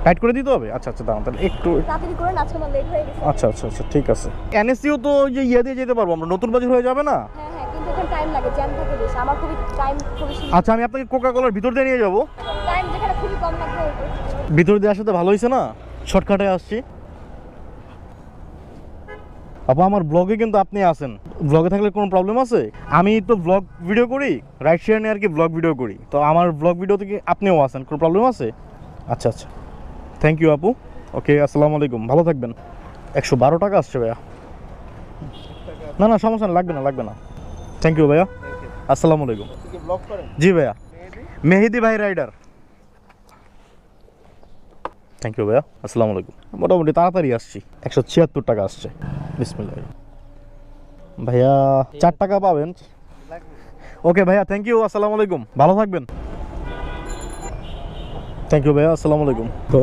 Tight করে দিতে হবে? আচ্ছা আচ্ছা, দাঁড়ান তাহলে একটু তাড়াতাড়ি করেন, আজকে আমার লেট হয়ে গেছে। আচ্ছা আচ্ছা আচ্ছা, ঠিক আছে। এনএসসিও তো ওই যে ইয়ে দিয়ে যেতে পারবো আমরা, নতুন বাজার হয়ে যাবে না? হ্যাঁ হ্যাঁ, কিন্তু এখন টাইম লাগে, জ্যাম থাকে বেশি, আমার খুবই টাইম খুবই সীমিত। আচ্ছা, আমি আপনাকে কোকা কোলার ভিতর দিয়ে নিয়ে যাবো। টাইম যেখানে খুবই কম লাগবে ভিতর দিয়ে আসাতে ভালো হয়েছে না, শর্টকাটে আসছি। আপু আমার ব্লগে কিন্তু আপনি আছেন, ব্লগে থাকলে কোনো প্রবলেম আছে? আমি তো ব্লগ ভিডিও করি, রাইড শেয়ার নিয়ে আর কি ব্লগ ভিডিও করি, তো আমার ব্লগ ভিডিওতে কি আপনিও আছেন, কোনো প্রবলেম আছে? আচ্ছা আচ্ছা, থ্যাংক ইউ আপু। ওকে, আসসালামু আলাইকুম, ভালো থাকবেন। 112 টাকা আসছে ভাইয়া। না না সমস্যা না, লাগবে না লাগবে না। থ্যাংক ইউ ভাইয়া, আসসালামু আলাইকুম। জি ভাইয়া, মেহেদি ভাই রাইডার। থ্যাংক ইউ ভাইয়া, আসসালামু আলাইকুম। মোটামুটি তাড়াতাড়ি আসছি, 176 টাকা আসছে। বিসমিল্লাহ ভাইয়া, 4 টাকা পাবেন। ওকে ভাইয়া, থ্যাংক ইউ, আসসালামু আলাইকুম, ভালো থাকবেন। থ্যাংক ইউ ভাইয়া, আসসালামু আলাইকুম। তো